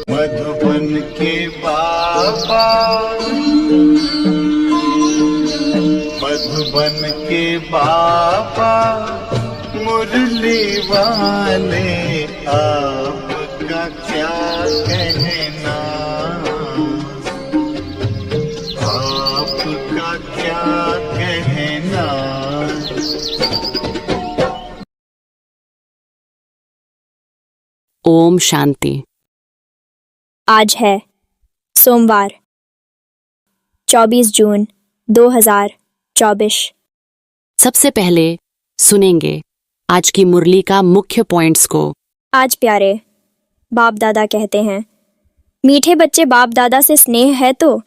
मधुबन के बाबा, मधुबन के बाबा, मुरली वाले आपका क्या कहना, आपका क्या कहना। ओम शांति। आज है सोमवार 24 जून 2024। सबसे पहले सुनेंगे आज की मुरली का मुख्य पॉइंट्स को। आज प्यारे बाप दादा कहते हैं, मीठे बच्चे बाप दादा से स्नेह है तो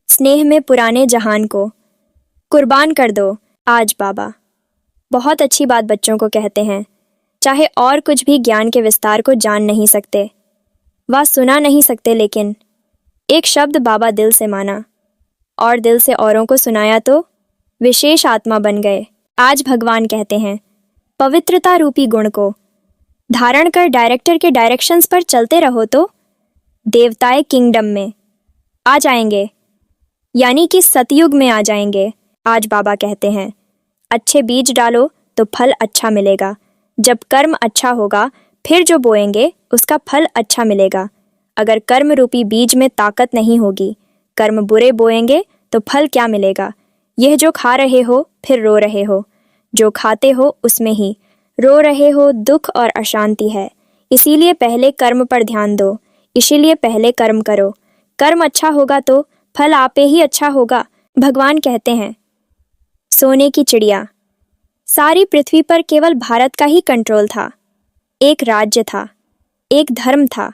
स्नेह में पुराने जहान को कुर्बान कर दो। आज बाबा बहुत अच्छी बात बच्चों को कहते हैं। चाहे और कुछ भी ज्ञान के विस्तार को जान नहीं सकते व सुना नहीं सकते, लेकिन एक शब्द बाबा दिल से माना और दिल से औरों को सुनाया तो विशेष आत्मा बन गए। आज भगवान कहते हैं, पवित्रता रूपी गुण को धारण कर डायरेक्टर के डायरेक्शंस पर चलते रहो तो देवताए किंगडम में आ जाएंगे, यानी कि सतयुग में आ जाएंगे। आज बाबा कहते हैं, अच्छे बीज डालो तो फल अच्छा मिलेगा। जब कर्म अच्छा होगा फिर जो बोएंगे उसका फल अच्छा मिलेगा। अगर कर्म रूपी बीज में ताकत नहीं होगी, कर्म बुरे बोएंगे तो फल क्या मिलेगा। यह जो खा रहे हो फिर रो रहे हो, जो खाते हो उसमें ही रो रहे हो। दुख और अशांति है, इसीलिए पहले कर्म पर ध्यान दो। इसीलिए पहले कर्म करो। कर्म अच्छा होगा तो फल आपे ही अच्छा होगा। भगवान कहते हैं, सोने की चिड़िया। सारी पृथ्वी पर केवल भारत का ही कंट्रोल था। एक राज्य था, एक धर्म था।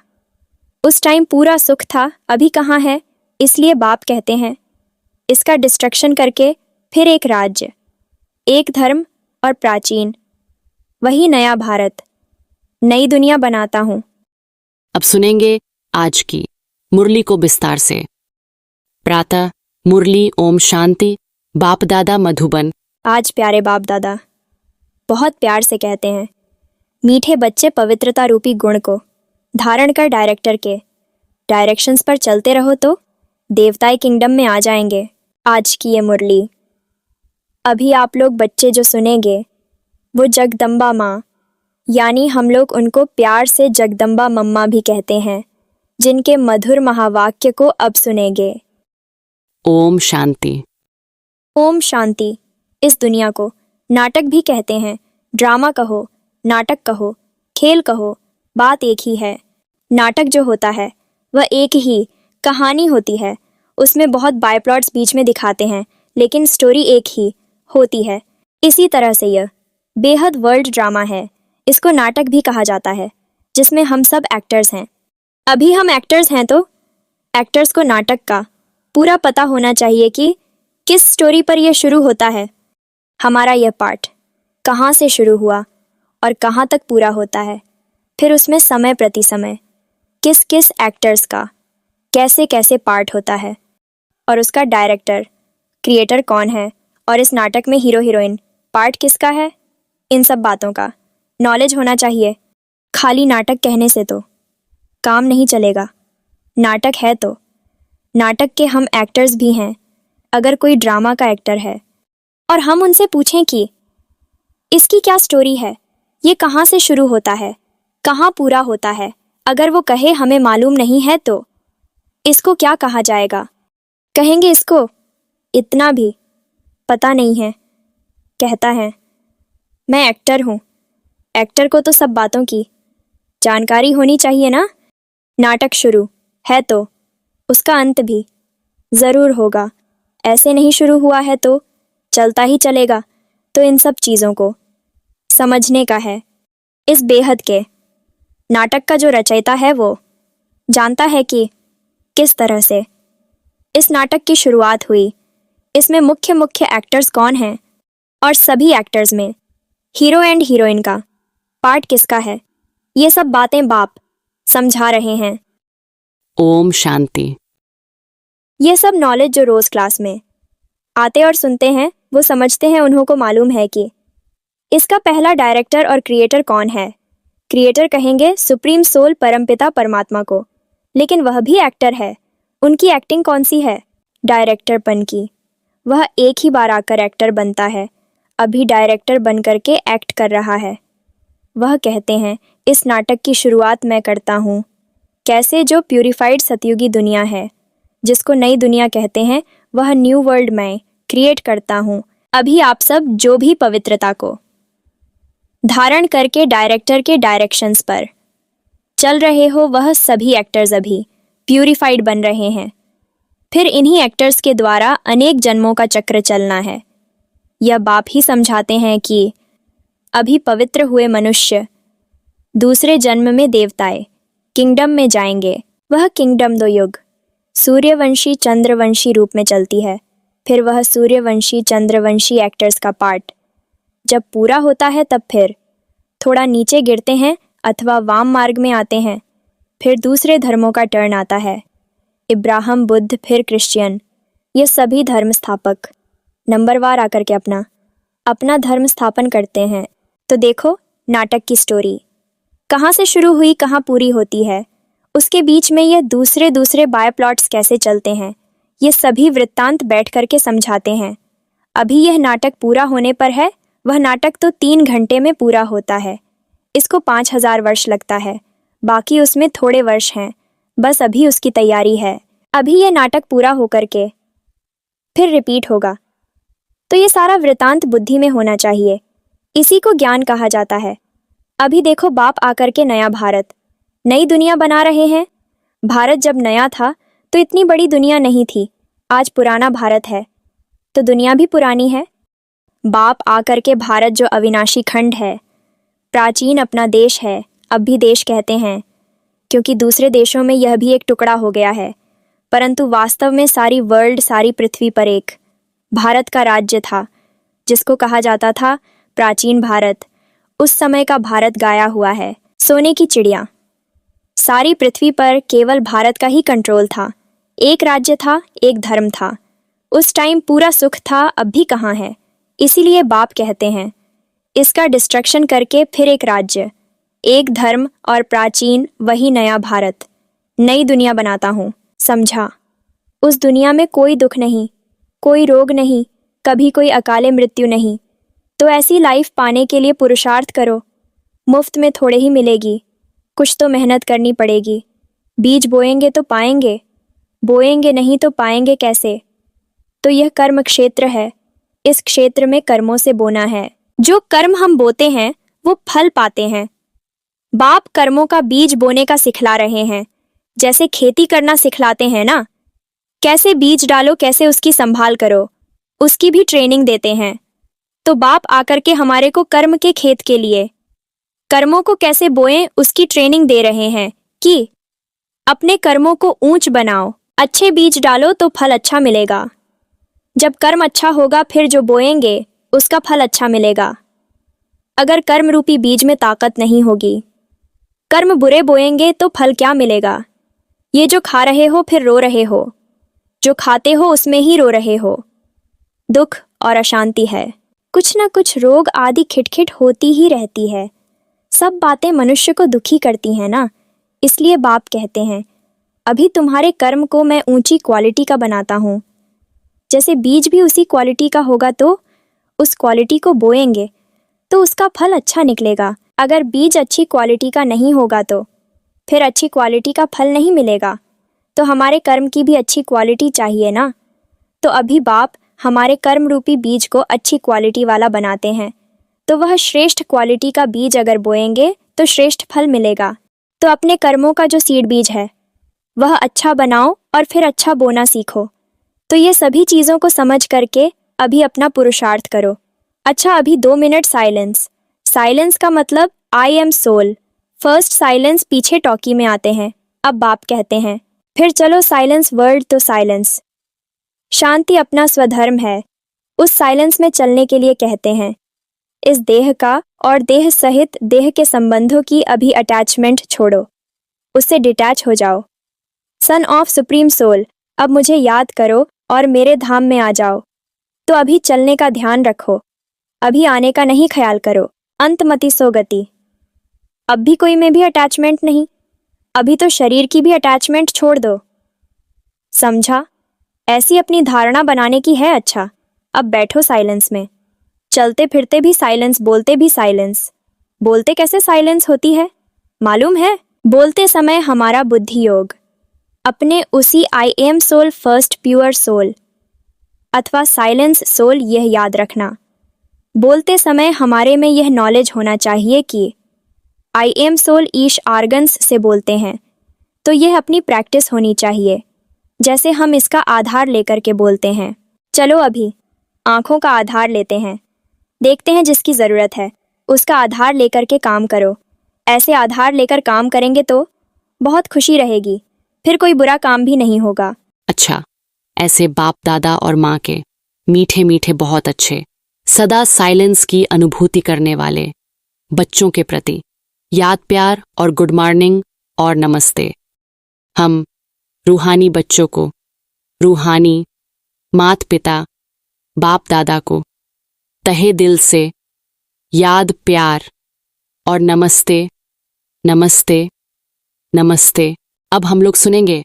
उस टाइम पूरा सुख था, अभी कहाँ है। इसलिए बाप कहते हैं, इसका डिस्ट्रक्शन करके फिर एक राज्य, एक धर्म और प्राचीन, वही नया भारत, नई दुनिया बनाता हूँ। अब सुनेंगे आज की मुरली को विस्तार से। प्रातः मुरली ओम शांति बाप दादा मधुबन। आज प्यारे बाप दादा बहुत प्यार से कहते हैं, मीठे बच्चे पवित्रता रूपी गुण को धारण कर डायरेक्टर के डायरेक्शंस पर चलते रहो तो देवताए किंगडम में आ जाएंगे। आज की ये मुरली अभी आप लोग बच्चे जो सुनेंगे वो जगदम्बा माँ, यानी हम लोग उनको प्यार से जगदम्बा मम्मा भी कहते हैं, जिनके मधुर महावाक्य को अब सुनेंगे। ओम शांति। ओम शांति। इस दुनिया को नाटक भी कहते हैं। ड्रामा कहो, नाटक कहो, खेल कहो, बात एक ही है। नाटक जो होता है वह एक ही कहानी होती है, उसमें बहुत बाय प्लॉट्स बीच में दिखाते हैं, लेकिन स्टोरी एक ही होती है। इसी तरह से यह बेहद वर्ल्ड ड्रामा है। इसको नाटक भी कहा जाता है, जिसमें हम सब एक्टर्स हैं। अभी हम एक्टर्स हैं तो एक्टर्स को नाटक का पूरा पता होना चाहिए कि किस स्टोरी पर यह शुरू होता है। हमारा यह पार्ट कहाँ से शुरू हुआ और कहाँ तक पूरा होता है, फिर उसमें समय प्रति समय किस किस एक्टर्स का कैसे कैसे पार्ट होता है, और उसका डायरेक्टर क्रिएटर कौन है, और इस नाटक में हीरो हीरोइन पार्ट किसका है, इन सब बातों का नॉलेज होना चाहिए। खाली नाटक कहने से तो काम नहीं चलेगा। नाटक है तो नाटक के हम एक्टर्स भी हैं। अगर कोई ड्रामा का एक्टर है और हम उनसे पूछें कि इसकी क्या स्टोरी है, ये कहाँ से शुरू होता है, कहाँ पूरा होता है, अगर वो कहे हमें मालूम नहीं है तो इसको क्या कहा जाएगा। कहेंगे इसको इतना भी पता नहीं है। कहता है, मैं एक्टर हूँ। एक्टर को तो सब बातों की जानकारी होनी चाहिए ना। नाटक शुरू है तो उसका अंत भी ज़रूर होगा। ऐसे नहीं शुरू हुआ है तो चलता ही चलेगा। तो इन सब चीज़ों को समझने का है। इस बेहद के नाटक का जो रचयिता है वो जानता है कि किस तरह से इस नाटक की शुरुआत हुई, इसमें मुख्य मुख्य एक्टर्स कौन हैं, और सभी एक्टर्स में हीरो एंड हीरोइन का पार्ट किसका है। ये सब बातें बाप समझा रहे हैं। ओम शांति। ये सब नॉलेज जो रोज़ क्लास में आते और सुनते हैं वो समझते हैं, उन्हों को मालूम है कि इसका पहला डायरेक्टर और क्रिएटर कौन है? क्रिएटर कहेंगे सुप्रीम सोल परमपिता परमात्मा को, लेकिन वह भी एक्टर है। उनकी एक्टिंग कौन सी है? डायरेक्टरपन की। वह एक ही बार आकर एक्टर बनता है, अभी डायरेक्टर बन करके एक्ट कर रहा है। वह कहते हैं इस नाटक की शुरुआत मैं करता हूँ। कैसे? जो प्यूरिफाइड सतयुगी दुनिया है, जिसको नई दुनिया कहते हैं, वह न्यू वर्ल्ड मैं क्रिएट करता हूँ। अभी आप सब जो भी पवित्रता को धारण करके डायरेक्टर के डायरेक्शंस पर चल रहे हो, वह सभी एक्टर्स अभी प्यूरिफाइड बन रहे हैं। फिर इन्हीं एक्टर्स के द्वारा अनेक जन्मों का चक्र चलना है। यह बाप ही समझाते हैं कि अभी पवित्र हुए मनुष्य दूसरे जन्म में देवताएं किंगडम में जाएंगे। वह किंगडम 2 युग सूर्यवंशी चंद्रवंशी रूप में चलती है। फिर वह सूर्यवंशी चंद्रवंशी एक्टर्स का पार्ट जब पूरा होता है, तब फिर थोड़ा नीचे गिरते हैं अथवा वाम मार्ग में आते हैं। फिर दूसरे धर्मों का टर्न आता है। इब्राहिम, बुद्ध, फिर क्रिश्चियन, ये सभी धर्म स्थापक नंबरवार आकर के अपना धर्म स्थापन करते हैं। तो देखो नाटक की स्टोरी कहाँ से शुरू हुई, कहाँ पूरी होती है, उसके बीच में ये दूसरे बाय प्लॉट्स कैसे चलते हैं, ये सभी वृत्तांत बैठ करके समझाते हैं। अभी यह नाटक पूरा होने पर है। वह नाटक तो 3 घंटे में पूरा होता है। इसको 5000 वर्ष लगता है, बाकी उसमें थोड़े वर्ष हैं, बस अभी उसकी तैयारी है। अभी यह नाटक पूरा होकर के फिर रिपीट होगा। तो ये सारा वृत्तांत बुद्धि में होना चाहिए, इसी को ज्ञान कहा जाता है। अभी देखो बाप आकर के नया भारत, नई दुनिया बना रहे हैं। भारत जब नया था तो इतनी बड़ी दुनिया नहीं थी, आज पुराना भारत है तो दुनिया भी पुरानी है। बाप आकर के भारत जो अविनाशी खंड है, प्राचीन अपना देश है, अब भी देश कहते हैं, क्योंकि दूसरे देशों में यह भी एक टुकड़ा हो गया है, परंतु वास्तव में सारी वर्ल्ड, सारी पृथ्वी पर एक भारत का राज्य था, जिसको कहा जाता था प्राचीन भारत। उस समय का भारत गाया हुआ है, सोने की चिड़िया। सारी पृथ्वी पर केवल भारत का ही कंट्रोल था। एक राज्य था, एक धर्म था। उस टाइम पूरा सुख था, अब भी कहाँ है। इसीलिए बाप कहते हैं इसका डिस्ट्रक्शन करके फिर एक राज्य, एक धर्म और प्राचीन वही नया भारत, नई दुनिया बनाता हूँ। समझा? उस दुनिया में कोई दुख नहीं, कोई रोग नहीं, कभी कोई अकाले मृत्यु नहीं। तो ऐसी लाइफ पाने के लिए पुरुषार्थ करो। मुफ्त में थोड़े ही मिलेगी, कुछ तो मेहनत करनी पड़ेगी। बीज बोएंगे तो पाएंगे, बोएंगे नहीं तो पाएंगे कैसे? तो यह कर्म क्षेत्र है, इस क्षेत्र में कर्मों से बोना है। जो कर्म हम बोते हैं वो फल पाते हैं। बाप कर्मों का बीज बोने का सिखला रहे हैं, जैसे खेती करना सिखलाते हैं ना। कैसे बीज डालो, कैसे उसकी संभाल करो, उसकी भी ट्रेनिंग देते हैं। तो बाप आकर के हमारे को कर्म के खेत के लिए कर्मों को कैसे बोएं उसकी ट्रेनिंग दे रहे हैं कि अपने कर्मों को ऊंच बनाओ, अच्छे बीज डालो तो फल अच्छा मिलेगा। जब कर्म अच्छा होगा फिर जो बोएंगे उसका फल अच्छा मिलेगा। अगर कर्म रूपी बीज में ताकत नहीं होगी, कर्म बुरे बोएंगे तो फल क्या मिलेगा? ये जो खा रहे हो फिर रो रहे हो, जो खाते हो उसमें ही रो रहे हो। दुख और अशांति है, कुछ ना कुछ रोग आदि खिटखिट होती ही रहती है। सब बातें मनुष्य को दुखी करती हैं ना। इसलिए बाप कहते हैं अभी तुम्हारे कर्म को मैं ऊंची क्वालिटी का बनाता हूँ। जैसे बीज भी उसी क्वालिटी का होगा तो उस क्वालिटी को बोएंगे तो उसका फल अच्छा निकलेगा। अगर बीज अच्छी क्वालिटी का नहीं होगा तो फिर अच्छी क्वालिटी का फल नहीं मिलेगा। तो हमारे कर्म की भी अच्छी क्वालिटी चाहिए ना। तो अभी बाप हमारे कर्म रूपी बीज को अच्छी क्वालिटी वाला बनाते हैं। तो वह श्रेष्ठ क्वालिटी का बीज अगर बोएंगे तो श्रेष्ठ फल मिलेगा। तो अपने कर्मों का जो सीड बीज है वह अच्छा बनाओ और फिर अच्छा बोना सीखो। तो ये सभी चीज़ों को समझ करके अभी अपना पुरुषार्थ करो। अच्छा, अभी 2 मिनट साइलेंस। साइलेंस का मतलब I am soul. First silence पीछे टॉकी में आते हैं। अब बाप कहते हैं फिर चलो साइलेंस वर्ल्ड। तो साइलेंस शांति अपना स्वधर्म है। उस साइलेंस में चलने के लिए कहते हैं इस देह का और देह सहित देह के संबंधों की अभी अटैचमेंट छोड़ो, उससे डिटैच हो जाओ। सन ऑफ सुप्रीम सोल, अब मुझे याद करो और मेरे धाम में आ जाओ। तो अभी चलने का ध्यान रखो। अभी आने का नहीं ख्याल करो, अंतमति सो गति। अब भी कोई में भी अटैचमेंट नहीं, अभी तो शरीर की भी अटैचमेंट छोड़ दो। समझा? ऐसी अपनी धारणा बनाने की है। अच्छा, अब बैठो साइलेंस में। चलते फिरते भी साइलेंस, बोलते भी साइलेंस। बोलते कैसे साइलेंस होती है मालूम है? बोलते समय हमारा बुद्धि योग, अपने उसी I am soul first pure soul अथवा साइलेंस सोल, यह याद रखना। बोलते समय हमारे में यह नॉलेज होना चाहिए कि आई एम सोल ईश आर्गन्स से बोलते हैं, तो यह अपनी प्रैक्टिस होनी चाहिए, जैसे हम इसका आधार लेकर के बोलते हैं। चलो अभी आंखों का आधार लेते हैं, देखते हैं जिसकी ज़रूरत है उसका आधार लेकर के काम करो। ऐसे आधार लेकर काम करेंगे तो बहुत खुशी रहेगी, फिर कोई बुरा काम भी नहीं होगा। अच्छा, ऐसे बाप दादा और माँ के मीठे मीठे बहुत अच्छे सदा साइलेंस की अनुभूति करने वाले बच्चों के प्रति याद प्यार और गुड मॉर्निंग और नमस्ते। हम रूहानी बच्चों को, रूहानी मात पिता बाप दादा को तहे दिल से याद प्यार और नमस्ते नमस्ते नमस्ते। अब हम लोग सुनेंगे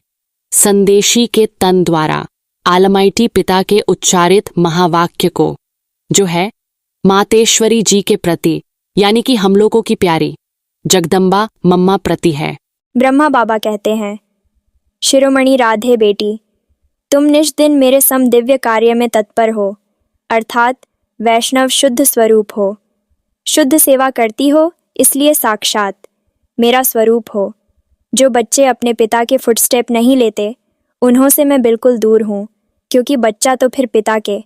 संदेशी के तन द्वारा आलमाइटी पिता के उच्चारित महावाक्य को, जो है मातेश्वरी जी के प्रति, यानी कि हम लोगों की प्यारी जगदम्बा मम्मा प्रति है। ब्रह्मा बाबा कहते हैं, शिरोमणि राधे बेटी, तुम निज दिन मेरे सम दिव्य कार्य में तत्पर हो, अर्थात वैष्णव शुद्ध स्वरूप हो। शुद्ध सेवा करती हो, इसलिए साक्षात मेरा स्वरूप हो। जो बच्चे अपने पिता के फुटस्टेप नहीं लेते, उन्हों से मैं बिल्कुल दूर हूँ, क्योंकि बच्चा तो फिर पिता के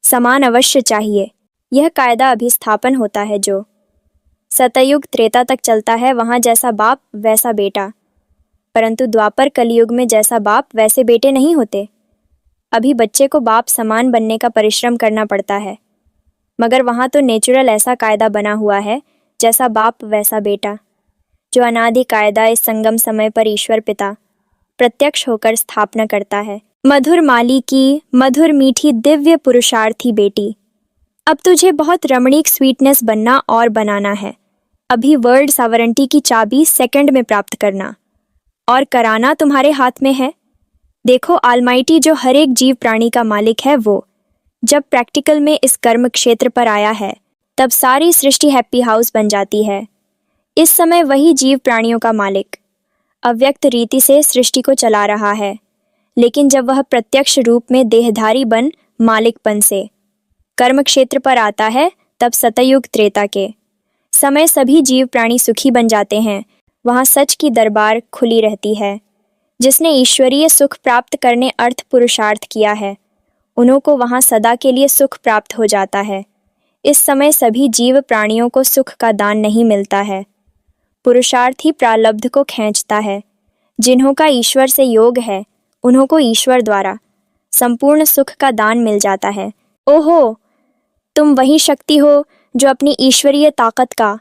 समान अवश्य चाहिए। यह कायदा अभी स्थापन होता है जो सतयुग त्रेता तक चलता है, वहाँ जैसा बाप वैसा बेटा, परंतु द्वापर कलयुग में जैसा बाप वैसे बेटे नहीं होते। अभी बच्चे को बाप समान बनने का परिश्रम करना पड़ता है, मगर वहाँ तो नेचुरल ऐसा कायदा बना हुआ है, जैसा बाप वैसा बेटा, जो अनादि कायदा इस संगम समय पर ईश्वर पिता प्रत्यक्ष होकर स्थापना करता है। मधुर माली की मधुर मीठी दिव्य पुरुषार्थी बेटी, अब तुझे बहुत रमणीक स्वीटनेस बनना और बनाना है। अभी वर्ल्ड सॉवरेंटी की चाबी सेकंड में प्राप्त करना और कराना तुम्हारे हाथ में है। देखो, आलमाइटी जो हर एक जीव प्राणी का मालिक है, वो जब प्रैक्टिकल में इस कर्म क्षेत्र पर आया है, तब सारी सृष्टि हैप्पी हाउस बन जाती है। इस समय वही जीव प्राणियों का मालिक अव्यक्त रीति से सृष्टि को चला रहा है, लेकिन जब वह प्रत्यक्ष रूप में देहधारी बन मालिकपन से कर्म क्षेत्र पर आता है, तब सतयुग त्रेता के समय सभी जीव प्राणी सुखी बन जाते हैं। वहाँ सच की दरबार खुली रहती है। जिसने ईश्वरीय सुख प्राप्त करने अर्थ पुरुषार्थ किया है, उन्हों को वहाँ सदा के लिए सुख प्राप्त हो जाता है। इस समय सभी जीव प्राणियों को सुख का दान नहीं मिलता है, पुरुषार्थ ही प्रारब्ध को खींचता है। जिन्हों का ईश्वर से योग है, उन्हों को ईश्वर द्वारा संपूर्ण सुख का दान मिल जाता है। ओहो, तुम वही शक्ति हो जो अपनी ईश्वरीय ताकत का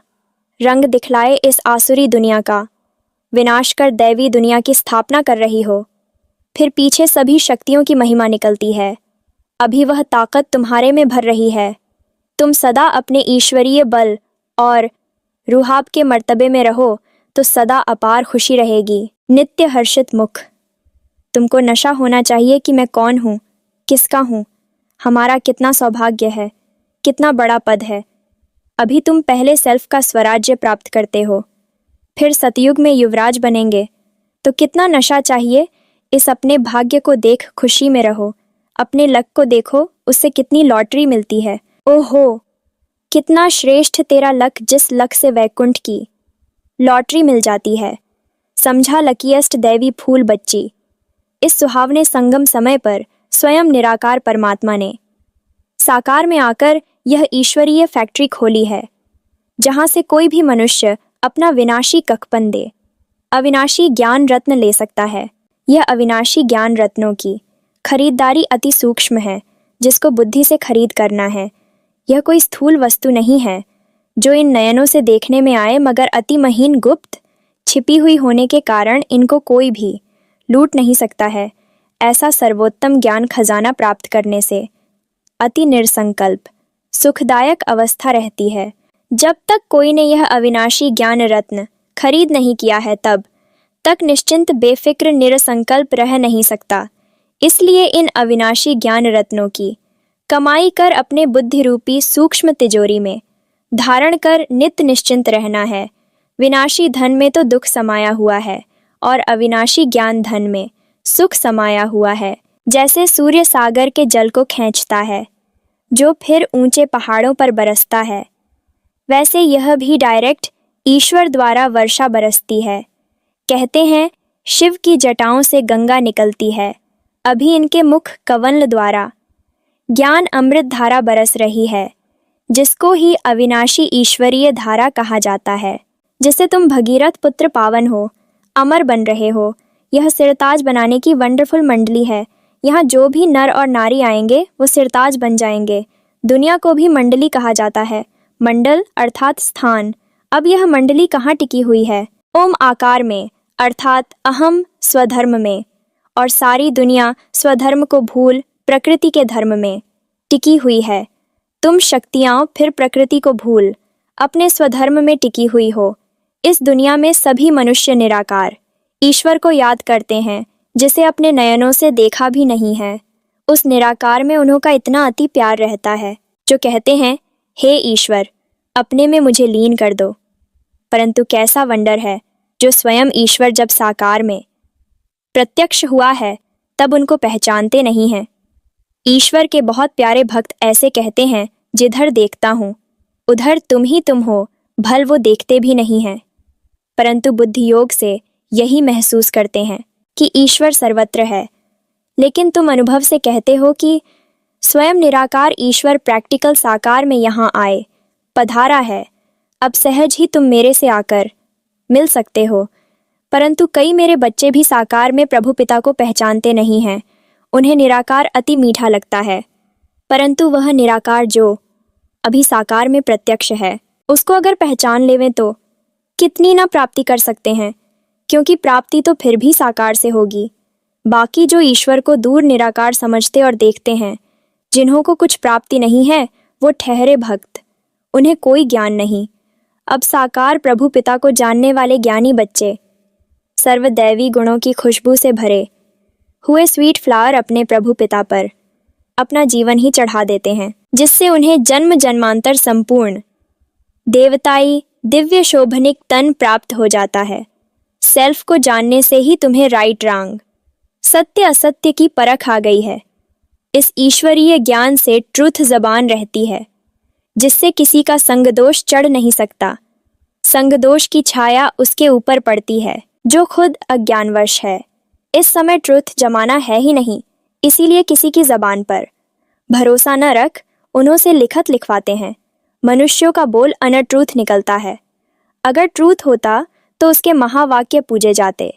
रंग दिखलाए इस आसुरी दुनिया का विनाश कर दैवी दुनिया की स्थापना कर रही हो। फिर पीछे सभी शक्तियों की महिमा निकलती है। अभी वह ताकत तुम्हारे में भर रही है। तुम सदा अपने ईश्वरीय बल और रूहाब के मर्तबे में रहो तो सदा अपार खुशी रहेगी। नित्य हर्षित मुख। तुमको नशा होना चाहिए कि मैं कौन हूँ, किसका हूँ, हमारा कितना सौभाग्य है, कितना बड़ा पद है। अभी तुम पहले सेल्फ का स्वराज्य प्राप्त करते हो, फिर सतयुग में युवराज बनेंगे, तो कितना नशा चाहिए। इस अपने भाग्य को देख खुशी में रहो। अपने लक को देखो, उससे कितनी लॉटरी मिलती है। ओहो, कितना श्रेष्ठ तेरा लक, जिस लक से वैकुंठ की लॉटरी मिल जाती है। समझा लकीएस्ट दैवी फूल बच्ची। इस सुहावने संगम समय पर स्वयं निराकार परमात्मा ने साकार में आकर यह ईश्वरीय फैक्ट्री खोली है, जहाँ से कोई भी मनुष्य अपना विनाशी ककपन दे अविनाशी ज्ञान रत्न ले सकता है। यह अविनाशी ज्ञान रत्नों की खरीदारी अति सूक्ष्म है, जिसको बुद्धि से खरीद करना है। यह कोई स्थूल वस्तु नहीं है जो इन नयनों से देखने में आए, मगर अति महीन गुप्त छिपी हुई होने के कारण इनको कोई भी लूट नहीं सकता है। ऐसा सर्वोत्तम ज्ञान खजाना प्राप्त करने से अति निरसंकल्प सुखदायक अवस्था रहती है। जब तक कोई ने यह अविनाशी ज्ञान रत्न खरीद नहीं किया है तब तक निश्चिंत बेफिक्र निरसंकल्प रह नहीं सकता। इसलिए इन अविनाशी ज्ञान रत्नों की कमाई कर अपने बुद्धि रूपी सूक्ष्म तिजोरी में धारण कर नित्य निश्चिंत रहना है। विनाशी धन में तो दुख समाया हुआ है और अविनाशी ज्ञान धन में सुख समाया हुआ है। जैसे सूर्य सागर के जल को खींचता है जो फिर ऊंचे पहाड़ों पर बरसता है, वैसे यह भी डायरेक्ट ईश्वर द्वारा वर्षा बरसती है। कहते हैं शिव की जटाओं से गंगा निकलती है, अभी इनके मुख कवंल द्वारा ज्ञान अमृत धारा बरस रही है, जिसको ही अविनाशी ईश्वरीय धारा कहा जाता है। जिससे तुम भगीरथ पुत्र पावन हो, अमर बन रहे हो। यह सिरताज बनाने की वंडरफुल मंडली है। यहाँ जो भी नर और नारी आएंगे वो सिरताज बन जाएंगे। दुनिया को भी मंडली कहा जाता है। मंडल अर्थात स्थान। अब यह मंडली कहाँ टिकी हुई है? ओम आकार में अर्थात अहम स्वधर्म में, और सारी दुनिया स्वधर्म को भूल प्रकृति के धर्म में टिकी हुई है। तुम शक्तियाँ फिर प्रकृति को भूल अपने स्वधर्म में टिकी हुई हो। इस दुनिया में सभी मनुष्य निराकार ईश्वर को याद करते हैं, जिसे अपने नयनों से देखा भी नहीं है। उस निराकार में उन्हों का इतना अति प्यार रहता है जो कहते हैं, हे ईश्वर, अपने में मुझे लीन कर दो। परंतु कैसा वंडर है जो स्वयं ईश्वर जब साकार में प्रत्यक्ष हुआ है तब उनको पहचानते नहीं हैं। ईश्वर के बहुत प्यारे भक्त ऐसे कहते हैं, जिधर देखता हूँ उधर तुम ही तुम हो, भल वो देखते भी नहीं हैं। परंतु बुद्धि योग से यही महसूस करते हैं कि ईश्वर सर्वत्र है। लेकिन तुम अनुभव से कहते हो कि स्वयं निराकार ईश्वर प्रैक्टिकल साकार में यहाँ आए, पधारा है। अब सहज ही तुम मेरे से आकर मिल सकते हो। परंतु कई मेरे बच्चे भी साकार में प्रभु पिता को पहचानते नहीं हैं। उन्हें निराकार अति मीठा लगता है, परंतु वह निराकार जो अभी साकार में प्रत्यक्ष है, उसको अगर पहचान लेवें तो कितनी ना प्राप्ति कर सकते हैं, क्योंकि प्राप्ति तो फिर भी साकार से होगी। बाकी जो ईश्वर को दूर निराकार समझते और देखते हैं, जिन्हों को कुछ प्राप्ति नहीं है, वो ठहरे भक्त, उन्हें कोई ज्ञान नहीं। अब साकार प्रभु पिता को जानने वाले ज्ञानी बच्चे सर्वदैवी गुणों की खुशबू से भरे हुए स्वीट फ्लावर अपने प्रभु पिता पर अपना जीवन ही चढ़ा देते हैं, जिससे उन्हें जन्म जन्मांतर संपूर्ण देवताई दिव्य शोभनिक तन प्राप्त हो जाता है। सेल्फ को जानने से ही तुम्हें राइट रॉन्ग, सत्य असत्य की परख आ गई है। इस ईश्वरीय ज्ञान से ट्रुथ जबान रहती है, जिससे किसी का संगदोष चढ़ नहीं सकता। संगदोष की छाया उसके ऊपर पड़ती है जो खुद अज्ञानवश है। इस समय ट्रुथ जमाना है ही नहीं, इसीलिए किसी की जबान पर भरोसा न रख, उन्हों से लिखत लिखवाते हैं। मनुष्यों का बोल अनट्रूथ निकलता है। अगर ट्रूथ होता तो उसके महावाक्य पूजे जाते।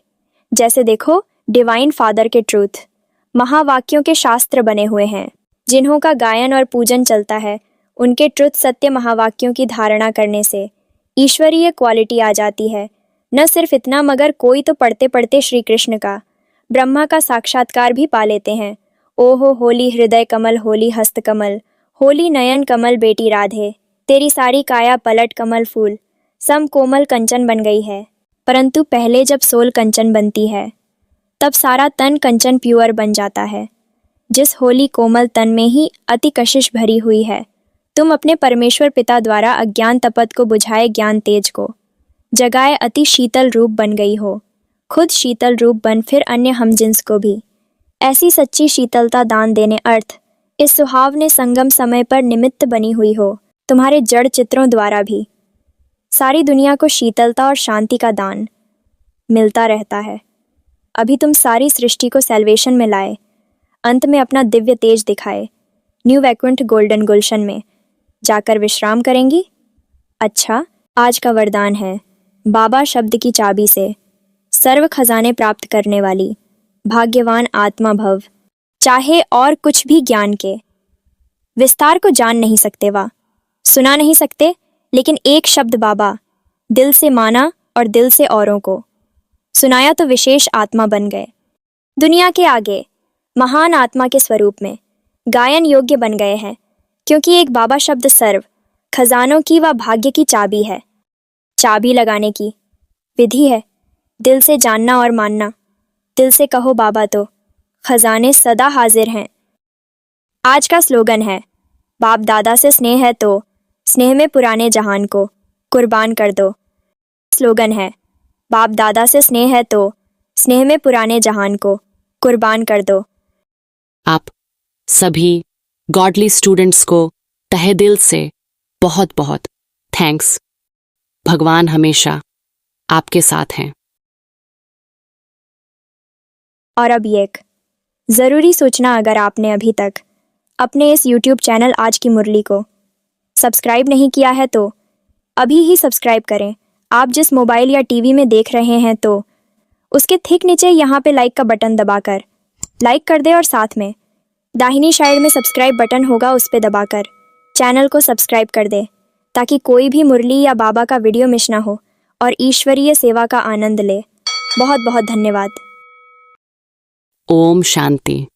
जैसे देखो डिवाइन फादर के ट्रूथ महावाक्यों के शास्त्र बने हुए हैं, जिन्हों का गायन और पूजन चलता है। उनके ट्रुथ सत्य महावाक्यों की धारणा करने से ईश्वरीय क्वालिटी आ जाती है। न सिर्फ इतना, मगर कोई तो पढ़ते पढ़ते श्री कृष्ण का, ब्रह्मा का साक्षात्कार भी पा लेते हैं। ओहो होली हृदय कमल, होली हस्त कमल, होली नयन कमल बेटी राधे, तेरी सारी काया पलट कमल फूल, सम कोमल कंचन बन गई है। परंतु पहले जब सोल कंचन बनती है, तब सारा तन कंचन प्योर बन जाता है। जिस होली कोमल तन में ही अति कशिश भरी हुई है, तुम अपने परमेश्वर पिता द्वारा अज्ञान तपत को बुझाए ज्ञान तेज को जगाए अति शीतल रूप बन गई हो। खुद शीतल रूप बन फिर अन्य हमजिन्स को भी ऐसी सच्ची शीतलता दान देने अर्थ इस सुहावने संगम समय पर निमित्त बनी हुई हो। तुम्हारे जड़ चित्रों द्वारा भी सारी दुनिया को शीतलता और शांति का दान मिलता रहता है। अभी तुम सारी सृष्टि को सैल्वेशन में लाए, अंत में अपना दिव्य तेज दिखाए। न्यू वैकुंठ गोल्डन गुलशन में जाकर विश्राम करेंगी। अच्छा, आज का वरदान है, बाबा शब्द की चाबी से सर्व खजाने प्राप्त करने वाली भाग्यवान आत्मा भव। चाहे और कुछ भी ज्ञान के विस्तार को जान नहीं सकते, वा सुना नहीं सकते, लेकिन एक शब्द बाबा दिल से माना और दिल से औरों को सुनाया तो विशेष आत्मा बन गए। दुनिया के आगे महान आत्मा के स्वरूप में गायन योग्य बन गए हैं। क्योंकि एक बाबा शब्द सर्व खजानों की व भाग्य की चाबी है। चाबी लगाने की विधि है दिल से जानना और मानना। दिल से कहो बाबा तो खजाने सदा हाजिर हैं। आज का स्लोगन है बाप दादा से स्नेह है तो स्नेह में पुराने जहान को कुर्बान कर दो। स्लोगन है बाप दादा से स्नेह है तो स्नेह में पुराने जहान को कुर्बान कर दो। आप सभी गॉडली स्टूडेंट्स को तहे दिल से बहुत बहुत थैंक्स। भगवान हमेशा आपके साथ हैं। और अब एक ज़रूरी सूचना, अगर आपने अभी तक अपने इस YouTube चैनल आज की मुरली को सब्सक्राइब नहीं किया है तो अभी ही सब्सक्राइब करें। आप जिस मोबाइल या टीवी में देख रहे हैं तो उसके ठीक नीचे यहाँ पे लाइक का बटन दबाकर लाइक कर दे और साथ में दाहिनी साइड में सब्सक्राइब बटन होगा, उस पर दबाकर चैनल को सब्सक्राइब कर दे ताकि कोई भी मुरली या बाबा का वीडियो मिस ना हो और ईश्वरीय सेवा का आनंद ले। बहुत बहुत धन्यवाद। ओम शांति।